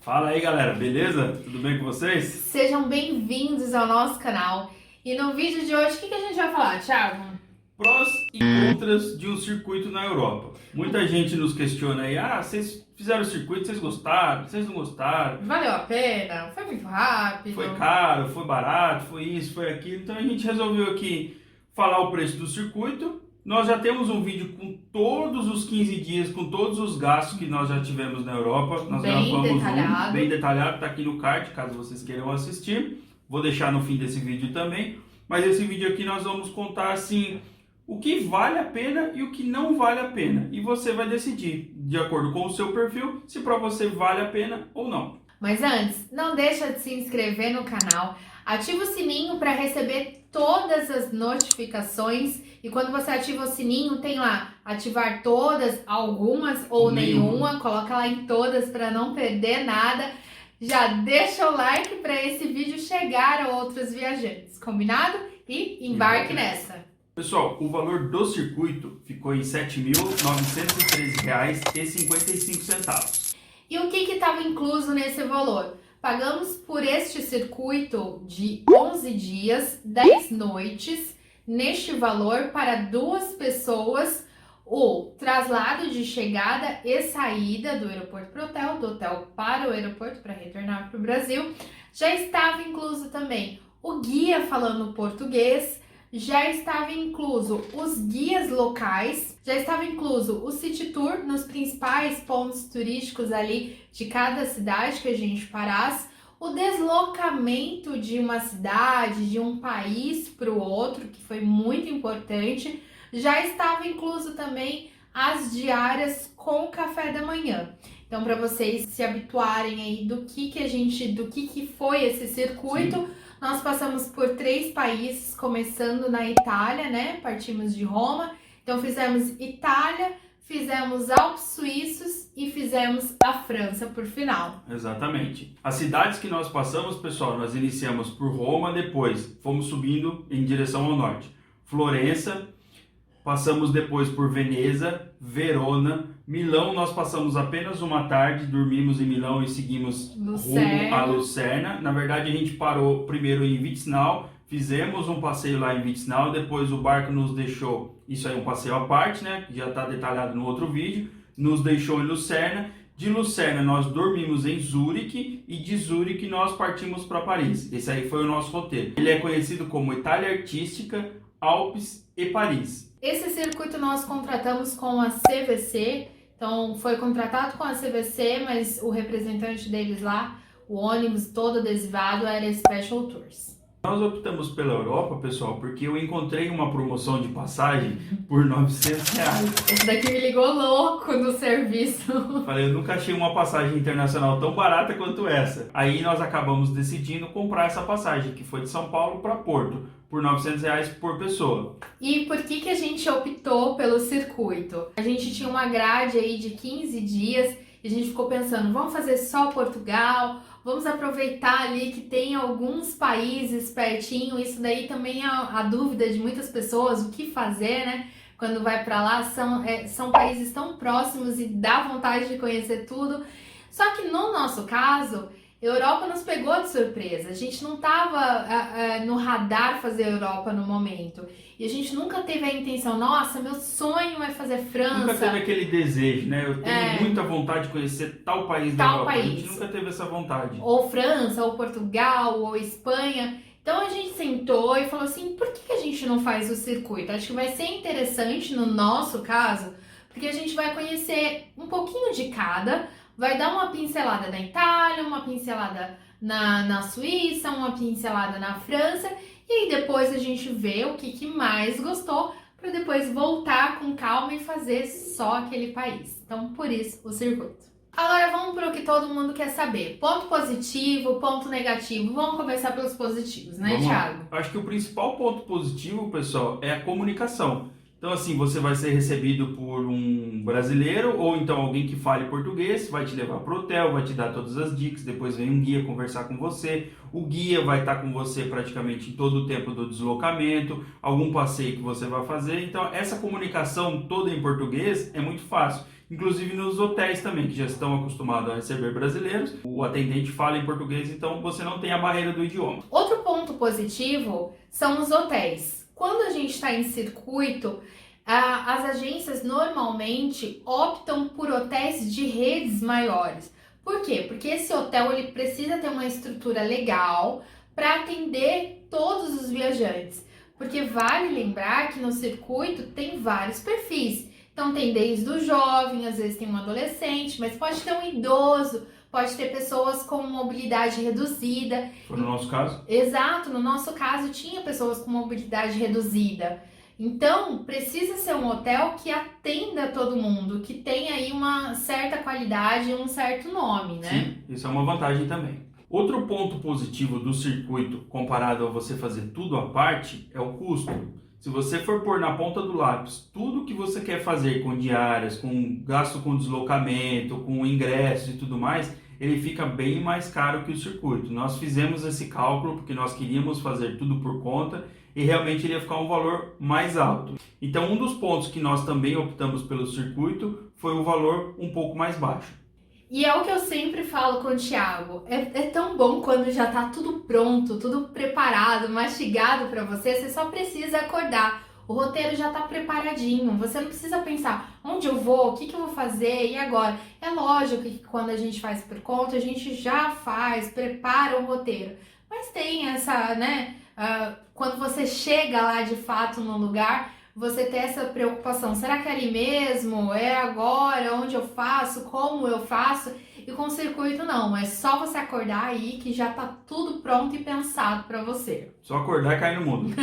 Fala aí galera, beleza? Tudo bem com vocês? Sejam bem-vindos ao nosso canal. E no vídeo de hoje, o que a gente vai falar, Thiago? Prós e contras de um circuito na Europa. Muita gente nos questiona aí, vocês fizeram o circuito, vocês gostaram, vocês não gostaram? Valeu a pena? Foi muito rápido? Foi caro, foi barato, foi isso, foi aquilo. Então a gente resolveu aqui falar o preço do circuito. Nós já temos um vídeo com todos os 15 dias, com todos os gastos que nós já tivemos na Europa. Nós gravamos um bem detalhado, tá aqui no card, caso vocês queiram assistir. Vou deixar no fim desse vídeo também. Mas esse vídeo aqui nós vamos contar assim o que vale a pena e o que não vale a pena. E você vai decidir, de acordo com o seu perfil, se para você vale a pena ou não. Mas antes, não deixa de se inscrever no canal, ativa o sininho para receber todas as notificações. E quando você ativa o sininho, tem lá, ativar todas, algumas ou nenhuma. Coloca lá em todas para não perder nada. Já deixa o like para esse vídeo chegar a outros viajantes, combinado? E embarque nessa! Pessoal, o valor do circuito ficou em R$ 7.913,55. E o que estava incluso nesse valor? Pagamos por este circuito de 11 dias, 10 noites, neste valor para 2 pessoas, o traslado de chegada e saída do aeroporto para o hotel, do hotel para o aeroporto para retornar para o Brasil. Já estava incluso também o guia falando português, já estava incluso os guias locais, já estava incluso o City Tour nos principais pontos turísticos ali de cada cidade que a gente parasse, o deslocamento de uma cidade, de um país para o outro, que foi muito importante, já estava incluso também as diárias com café da manhã. Então, para vocês se habituarem aí do que foi esse circuito. Sim. Nós passamos por 3 países, começando na Itália, né? Partimos de Roma. Então fizemos Itália, fizemos Alpes Suíços e fizemos a França por final. Exatamente. As cidades que nós passamos, pessoal, nós iniciamos por Roma, depois fomos subindo em direção ao norte. Florença, passamos depois por Veneza, Verona, Milão. Nós passamos apenas uma tarde, dormimos em Milão e seguimos rumo a Lucerna. Na verdade, a gente parou primeiro em Vitznau, fizemos um passeio lá em Vitznau, depois o barco nos deixou, isso aí é um passeio à parte, né, que já está detalhado no outro vídeo, nos deixou em Lucerna. De Lucerna nós dormimos em Zurique e de Zurique nós partimos para Paris. Esse aí foi o nosso roteiro. Ele é conhecido como Itália Artística, Alpes e Paris. Esse circuito nós contratamos com a CVC, então foi contratado com a CVC, mas o representante deles lá, o ônibus todo adesivado, era Special Tours. Nós optamos pela Europa, pessoal, porque eu encontrei uma promoção de passagem por R$900. Esse daqui me ligou louco no serviço. Falei, eu nunca achei uma passagem internacional tão barata quanto essa. Aí nós acabamos decidindo comprar essa passagem, que foi de São Paulo para Porto, por R$900 por pessoa. E por que a gente optou pelo circuito? A gente tinha uma grade aí de 15 dias e a gente ficou pensando, vamos fazer só Portugal? Vamos aproveitar ali que tem alguns países pertinho. Isso daí também é a dúvida de muitas pessoas, o que fazer, né? Quando vai para lá, são países tão próximos e dá vontade de conhecer tudo. Só que no nosso caso, a Europa nos pegou de surpresa. A gente não estava no radar fazer a Europa no momento. E a gente nunca teve a intenção, nossa, meu sonho é fazer França. Nunca teve aquele desejo, né? Eu tenho muita vontade de conhecer tal país da Europa. A gente nunca teve essa vontade. Ou França, ou Portugal, ou Espanha. Então a gente sentou e falou assim, por que a gente não faz o circuito? Acho que vai ser interessante no nosso caso, porque a gente vai conhecer um pouquinho de cada, vai dar uma pincelada na Itália, uma pincelada na Suíça, uma pincelada na França, e aí depois a gente vê o que mais gostou, para depois voltar com calma e fazer só aquele país. Então, por isso, o circuito. Agora vamos para o que todo mundo quer saber. Ponto positivo, ponto negativo. Vamos começar pelos positivos, né, Thiago? Acho que o principal ponto positivo, pessoal, é a comunicação. Então, assim, você vai ser recebido por um brasileiro ou então alguém que fale português, vai te levar para o hotel, vai te dar todas as dicas, depois vem um guia conversar com você. O guia vai estar com você praticamente em todo o tempo do deslocamento, algum passeio que você vai fazer. Então, essa comunicação toda em português é muito fácil. inclusive nos hotéis também, que já estão acostumados a receber brasileiros. O atendente fala em português, então você não tem a barreira do idioma. Outro ponto positivo são os hotéis. Quando a gente está em circuito, as agências normalmente optam por hotéis de redes maiores. Por quê? Porque esse hotel ele precisa ter uma estrutura legal para atender todos os viajantes. Porque vale lembrar que no circuito tem vários perfis. Então tem desde o jovem, às vezes tem um adolescente, mas pode ter um idoso, pode ter pessoas com mobilidade reduzida. Foi no nosso caso? Exato, no nosso caso tinha pessoas com mobilidade reduzida. Então, precisa ser um hotel que atenda todo mundo, que tenha aí uma certa qualidade, um certo nome, né? Sim, isso é uma vantagem também. Outro ponto positivo do circuito, comparado a você fazer tudo à parte, é o custo. Se você for pôr na ponta do lápis tudo que você quer fazer com diárias, com gasto com deslocamento, com ingressos e tudo mais, ele fica bem mais caro que o circuito. Nós fizemos esse cálculo porque nós queríamos fazer tudo por conta e realmente ele ia ficar um valor mais alto. Então, um dos pontos que nós também optamos pelo circuito foi o valor um pouco mais baixo. E é o que eu sempre falo com o Thiago, é tão bom quando já tá tudo pronto, tudo preparado, mastigado para você, você só precisa acordar. O roteiro já tá preparadinho, você não precisa pensar onde eu vou, o que eu vou fazer e agora. É lógico que quando a gente faz por conta, a gente já faz, prepara o roteiro. Mas tem essa, né, quando você chega lá de fato no lugar, você ter essa preocupação, será que é ali mesmo? É agora? Onde eu faço? Como eu faço? E com o circuito não, é só você acordar aí que já tá tudo pronto e pensado para você. Só acordar e cair no mundo.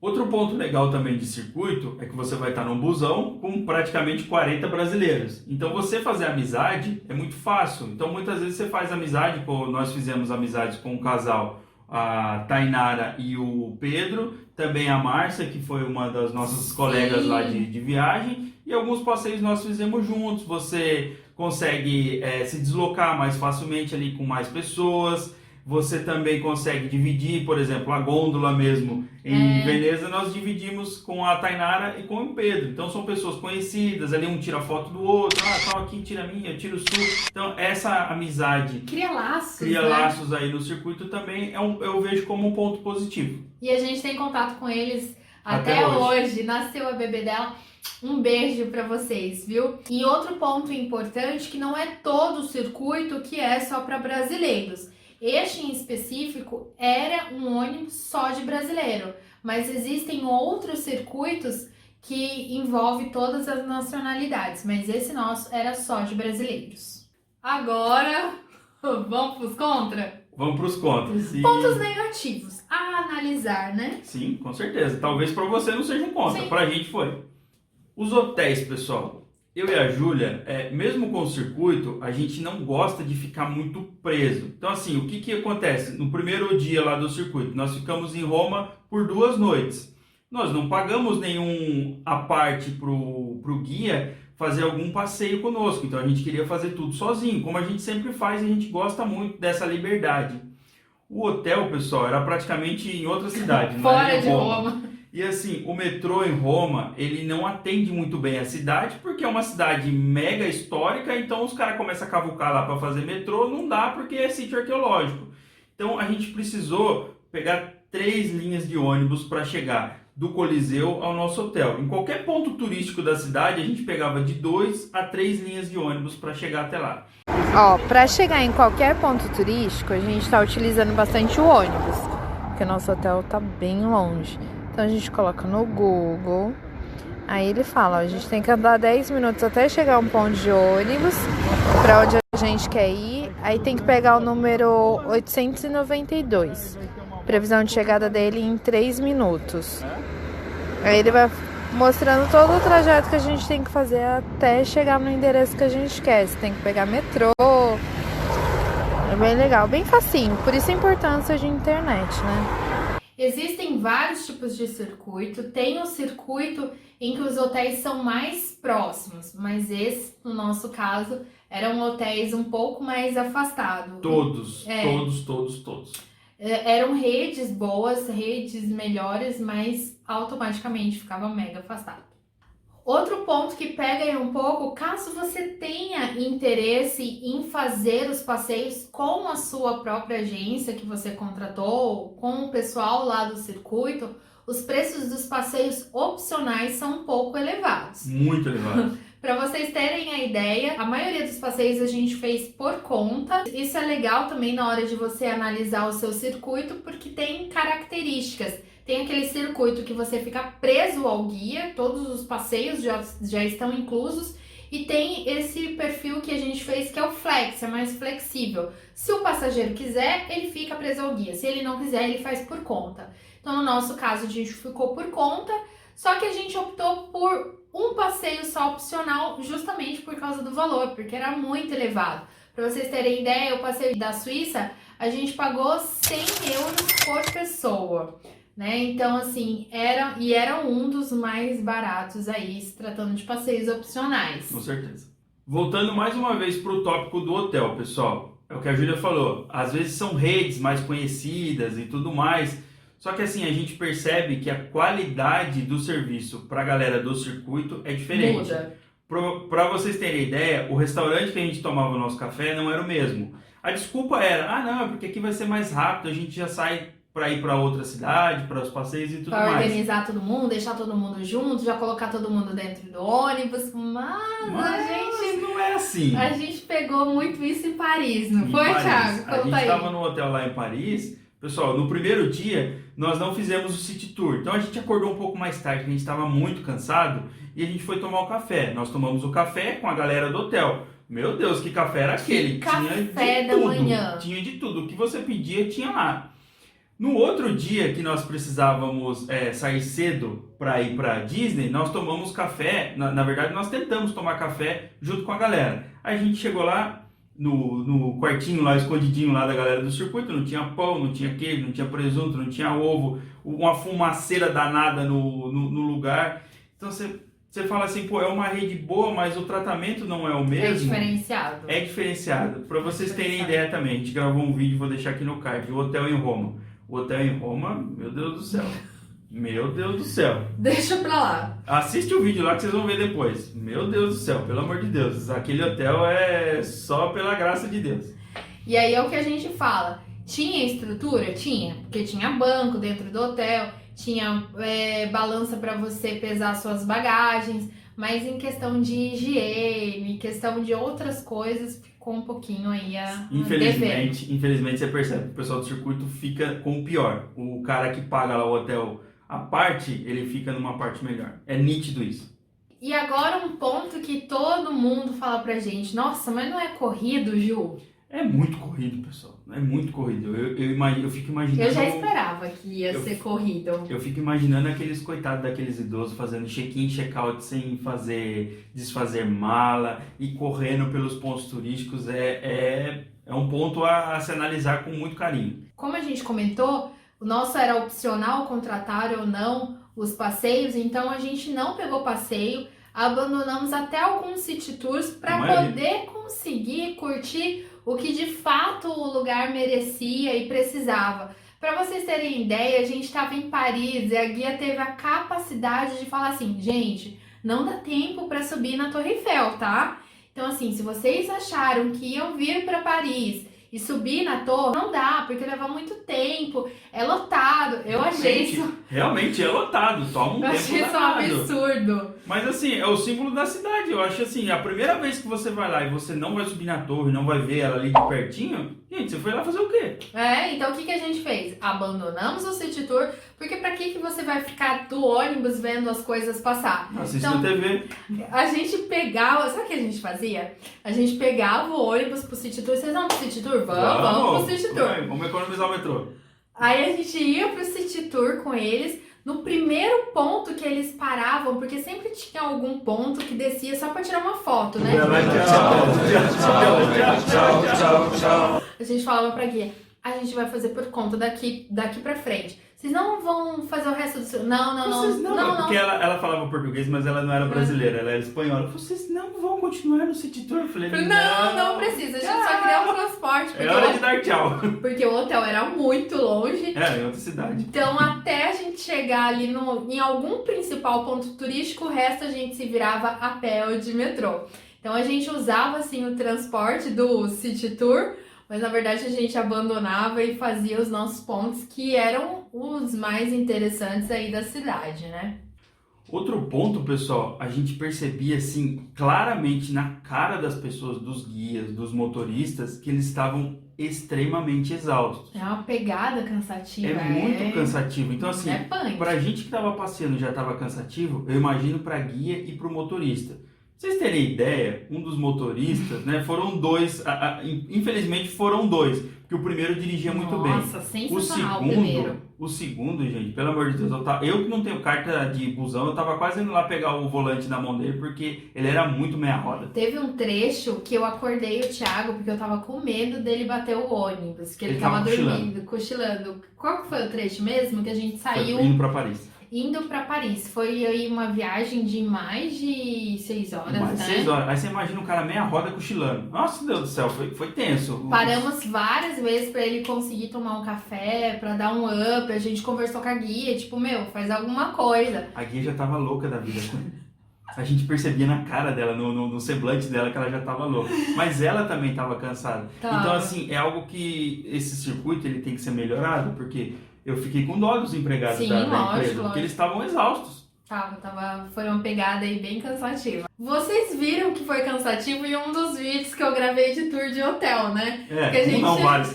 Outro ponto legal também de circuito é que você vai estar num busão com praticamente 40 brasileiros. Então você fazer amizade é muito fácil. Então muitas vezes você faz amizade, nós fizemos amizades com um casal, a Tainara e o Pedro, também a Márcia, que foi uma das nossas colegas lá de viagem, e alguns passeios nós fizemos juntos. Você consegue se deslocar mais facilmente ali com mais pessoas, você também consegue dividir, por exemplo, a gôndola mesmo em Veneza, nós dividimos com a Tainara e com o Pedro. Então são pessoas conhecidas, ali um tira foto do outro, tal aqui, tira a minha, eu tiro o sua. Então essa amizade cria laços, laços aí no circuito também eu vejo como um ponto positivo. E a gente tem contato com eles até hoje. Nasceu a bebê dela. Um beijo para vocês, viu? E outro ponto importante que não é todo o circuito que é só para brasileiros. Este em específico era um ônibus só de brasileiro, mas existem outros circuitos que envolvem todas as nacionalidades, mas esse nosso era só de brasileiros. Agora, vamos pros contra? Vamos pros contras. Pontos negativos a analisar, né? Sim, com certeza. Talvez para você não seja um contra, pra gente foi. Os hotéis, pessoal. Eu e a Júlia, mesmo com o circuito, a gente não gosta de ficar muito preso. Então, assim, o que acontece? No primeiro dia lá do circuito, nós ficamos em Roma por 2 noites. Nós não pagamos nenhum à parte pro guia fazer algum passeio conosco. Então, a gente queria fazer tudo sozinho, como a gente sempre faz e a gente gosta muito dessa liberdade. O hotel, pessoal, era praticamente em outra cidade. Fora de Roma. E assim, o metrô em Roma, ele não atende muito bem a cidade, porque é uma cidade mega histórica, então os caras começam a cavucar lá para fazer metrô, não dá porque é sítio arqueológico. Então a gente precisou pegar 3 linhas de ônibus para chegar do Coliseu ao nosso hotel. Em qualquer ponto turístico da cidade, a gente pegava de 2 a 3 linhas de ônibus para chegar até lá. Para chegar em qualquer ponto turístico, a gente está utilizando bastante o ônibus, porque o nosso hotel está bem longe. Então a gente coloca no Google, aí ele fala, a gente tem que andar 10 minutos até chegar a um ponto de ônibus, para onde a gente quer ir, aí tem que pegar o número 892, previsão de chegada dele em 3 minutos. Aí ele vai mostrando todo o trajeto que a gente tem que fazer até chegar no endereço que a gente quer. Você tem que pegar metrô, é bem legal, bem facinho, por isso a importância de internet, né? Existem vários tipos de circuito, tem o circuito em que os hotéis são mais próximos, mas esse, no nosso caso, eram hotéis um pouco mais afastados. Todos. Eram redes boas, redes melhores, mas automaticamente ficava mega afastado. Outro ponto que pega aí um pouco, caso você tenha interesse em fazer os passeios com a sua própria agência que você contratou, com o pessoal lá do circuito, os preços dos passeios opcionais são um pouco elevados. Muito elevado. Para vocês terem a ideia, a maioria dos passeios a gente fez por conta. Isso é legal também na hora de você analisar o seu circuito, porque tem características. Tem aquele circuito que você fica preso ao guia, todos os passeios já estão inclusos, e tem esse perfil que a gente fez que é o flex, é mais flexível. Se o passageiro quiser, ele fica preso ao guia. Se ele não quiser, ele faz por conta. Então, no nosso caso, a gente ficou por conta, só que a gente optou por um passeio só opcional justamente por causa do valor, porque era muito elevado. Para vocês terem ideia, o passeio da Suíça, a gente pagou 100 euros por pessoa, né? Então, assim, era um dos mais baratos aí, se tratando de passeios opcionais. Com certeza. Voltando mais uma vez para o tópico do hotel, pessoal. É o que a Júlia falou. Às vezes são redes mais conhecidas e tudo mais. Só que assim, a gente percebe que a qualidade do serviço para a galera do circuito é diferente. Muda. Para vocês terem ideia, o restaurante que a gente tomava o nosso café não era o mesmo. A desculpa era, não, é porque aqui vai ser mais rápido, a gente já sai para ir para outra cidade, para os passeios e tudo Pra mais. organizar todo mundo, deixar todo mundo junto, já colocar todo mundo dentro do ônibus, mas não é assim. a gente pegou muito isso em Paris, não foi, Paris. Thiago? A gente Conta aí. estava no hotel lá em Paris. Pessoal, no primeiro dia nós não fizemos o City Tour, então a gente acordou um pouco mais tarde, a gente estava muito cansado e a gente foi tomar o café. Nós tomamos o café com a galera do hotel. Meu Deus, que café era aquele? Café da manhã. Tinha de tudo, o que você pedia tinha lá. No outro dia que nós precisávamos sair cedo para ir para Disney, nós tomamos café, na verdade nós tentamos tomar café junto com a galera. Aí a gente chegou lá, no quartinho lá, escondidinho lá da galera do circuito, não tinha pão, não tinha queijo, não tinha presunto, não tinha ovo, uma fumaceira danada no lugar. Então você fala assim, pô, é uma rede boa, mas o tratamento não é o mesmo. É diferenciado. É diferenciado. Para vocês terem ideia também, a gente gravou um vídeo, vou deixar aqui no card, o hotel em Roma. O hotel em Roma, meu Deus do céu. Meu Deus do céu. Deixa pra lá. Assiste o vídeo lá que vocês vão ver depois. Meu Deus do céu, pelo amor de Deus. Aquele hotel é só pela graça de Deus. E aí é o que a gente fala. Tinha estrutura? Tinha. Porque tinha banco dentro do hotel, tinha balança para você pesar suas bagagens, mas em questão de higiene, em questão de outras coisas, ficou um pouquinho aí a dever. Infelizmente você percebe que o pessoal do circuito fica com o pior. O cara que paga lá o hotel a parte, ele fica numa parte melhor. É nítido isso. E agora um ponto que todo mundo fala pra gente. Nossa, mas não é corrido, Ju? É muito corrido, pessoal. É muito corrido. Eu fico imaginando... Eu já esperava que ia ser corrido. Eu fico imaginando aqueles coitados daqueles idosos fazendo check-in, check-out sem desfazer mala e correndo pelos pontos turísticos. É um ponto a se analisar com muito carinho. Como a gente comentou, o nosso era opcional contratar ou não os passeios, então a gente não pegou passeio, abandonamos até alguns city tours para poder conseguir curtir o que de fato o lugar merecia e precisava. Para vocês terem ideia, a gente estava em Paris e a guia teve a capacidade de falar assim, gente, não dá tempo para subir na Torre Eiffel, tá? Então assim, se vocês acharam que iam vir para Paris e subir na torre, não dá, porque leva muito tempo, é lotado. Eu achei isso... Realmente é lotado, toma um tempo. Eu achei isso um absurdo. Mas assim, é o símbolo da cidade. Eu acho assim, a primeira vez que você vai lá e você não vai subir na torre, não vai ver ela ali de pertinho, gente, você foi lá fazer o quê? Então o que a gente fez? Abandonamos o City Tour, porque pra que você vai ficar do ônibus vendo as coisas passar? Assiste na TV. A gente pegava, sabe o que a gente fazia? A gente pegava o ônibus pro City Tour. Vocês vão pro City Tour? Vamos pro City Tour. Vamos economizar o metrô. Aí a gente ia pro City Tour com eles. No primeiro ponto que eles paravam, porque sempre tinha algum ponto que descia só pra tirar uma foto, né? A gente falava pra guia, a gente vai fazer por conta daqui pra frente. Vocês não vão fazer o resto do seu... Não. Vocês não. Porque ela falava português, mas ela não era brasileira, ela era espanhola. Vocês não vão continuar no City Tour? Eu falei, Não precisa, a gente só queria um transporte. É hora de dar tchau. Porque o hotel era muito longe. Em outra cidade. Então, até a gente chegar ali em algum principal ponto turístico, o resto a gente se virava a pé ou de metrô. Então, a gente usava, assim, o transporte do City Tour, mas na verdade a gente abandonava e fazia os nossos pontos, que eram os mais interessantes aí da cidade, né? Outro ponto, pessoal, a gente percebia assim claramente na cara das pessoas, dos guias, dos motoristas, que eles estavam extremamente exaustos. É uma pegada cansativa. É muito cansativo. Então assim, punk. pra gente que estava passeando já estava cansativo, eu imagino pra guia e pro motorista. Pra vocês terem ideia, um dos motoristas, né, foram dois, infelizmente foram dois, porque o primeiro dirigia muito bem. Nossa, sensacional o primeiro. O segundo, gente, pelo amor de Deus, eu que não tenho carta de busão, eu tava quase indo lá pegar o volante na mão dele, porque ele era muito meia roda. Teve um trecho que eu acordei o Thiago, porque eu tava com medo dele bater o ônibus, que ele tava dormindo, cochilando. Qual que foi o trecho mesmo? Que a gente saiu... Indo pra Paris. Indo pra Paris. Foi aí uma viagem de mais de 6 horas, mais né? 6 horas. Aí você imagina o cara meia roda cochilando. Nossa, Deus do céu, foi tenso. Paramos várias vezes pra ele conseguir tomar um café, pra dar um up. A gente conversou com a guia, tipo, faz alguma coisa. A guia já tava louca da vida com ele. A gente percebia na cara dela, no semblante dela, que ela já tava louca. Mas ela também tava cansada. Então, assim, é algo que esse circuito ele tem que ser melhorado, porque eu fiquei com dó dos empregados da empresa, porque eles estavam exaustos. Foi uma pegada aí bem cansativa. Vocês viram que foi cansativo em um dos vídeos que eu gravei de tour de hotel, né? Que a gente... não vale.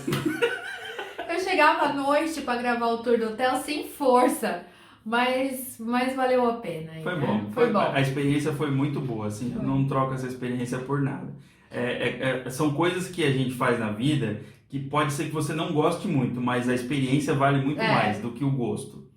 Eu chegava à noite pra gravar o tour do hotel sem força. Mas valeu a pena. Aí, foi né? bom. Foi bom. A experiência foi muito boa, assim. Eu não troco essa experiência por nada. São coisas que a gente faz na vida que pode ser que você não goste muito, mas a experiência vale muito mais do que o gosto.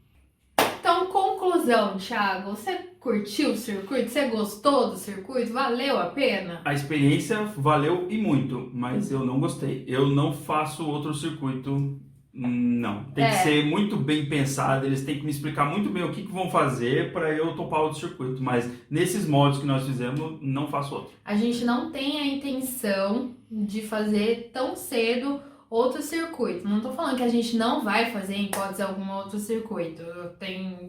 Então, conclusão, Thiago. Você curtiu o circuito? Você gostou do circuito? Valeu a pena? A experiência valeu e muito, mas eu não gostei. Eu não faço outro circuito. Não, tem que ser muito bem pensado, eles têm que me explicar muito bem o que vão fazer para eu topar outro circuito, mas nesses modos que nós fizemos, não faço outro. A gente não tem a intenção de fazer tão cedo outro circuito, não tô falando que a gente não vai fazer em hipótese algum outro circuito,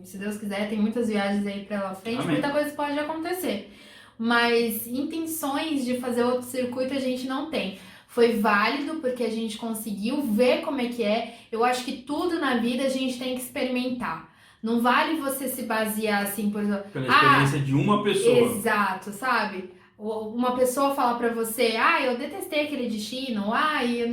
se Deus quiser, tem muitas viagens aí pela frente, Amém. Muita coisa pode acontecer, mas intenções de fazer outro circuito a gente não tem. Foi válido porque a gente conseguiu ver como é que é. Eu acho que tudo na vida a gente tem que experimentar. Não vale você se basear assim, por exemplo... Pela experiência de uma pessoa. Exato, sabe? Uma pessoa fala pra você, eu detestei aquele destino,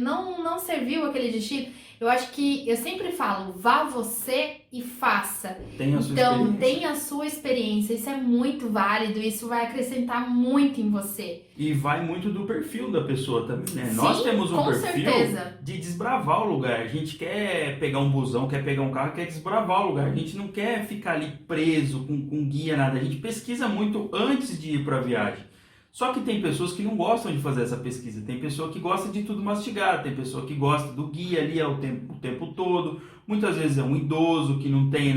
não serviu aquele destino. Eu acho que, eu sempre falo, vá você e faça. Tenha a sua experiência. Isso é muito válido, isso vai acrescentar muito em você. E vai muito do perfil da pessoa também, né? Sim, nós temos um perfil certeza. De desbravar o lugar. A gente quer pegar um busão, quer pegar um carro, quer desbravar o lugar. A gente não quer ficar ali preso com guia, nada. A gente pesquisa muito antes de ir para a viagem. Só que tem pessoas que não gostam de fazer essa pesquisa, tem pessoa que gosta de tudo mastigado, tem pessoa que gosta do guia ali o tempo todo, muitas vezes é um idoso que não tem,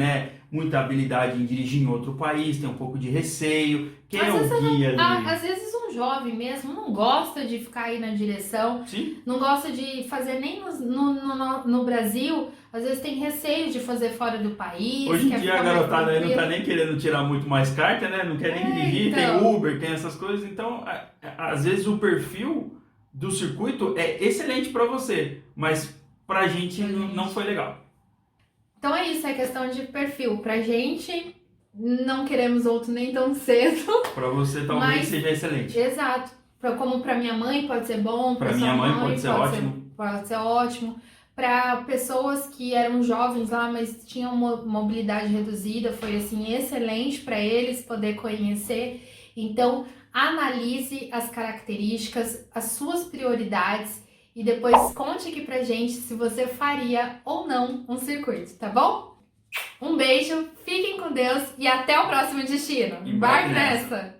muita habilidade em dirigir em outro país, tem um pouco de receio, quer o guia ali. Às vezes um jovem mesmo não gosta de ficar aí na direção, Sim. Não gosta de fazer nem no Brasil, às vezes tem receio de fazer fora do país. Hoje em dia a garotada aí não tá nem querendo tirar muito mais carta, Não quer nem dirigir, então... tem Uber, tem essas coisas, então às vezes o perfil do circuito é excelente para você, mas pra gente não foi legal. Então é isso, é questão de perfil. Pra gente, não queremos outro nem tão cedo. Pra você talvez seja excelente. Exato. Como pra minha mãe pode ser bom, pra minha mãe pode ser ótimo. Pode ser ótimo. Para pessoas que eram jovens lá, mas tinham mobilidade reduzida, foi assim excelente para eles poder conhecer. Então, analise as características, as suas prioridades e depois conte aqui pra gente se você faria ou não um circuito, tá bom? Um beijo, fiquem com Deus e até o próximo destino. Embarque nessa!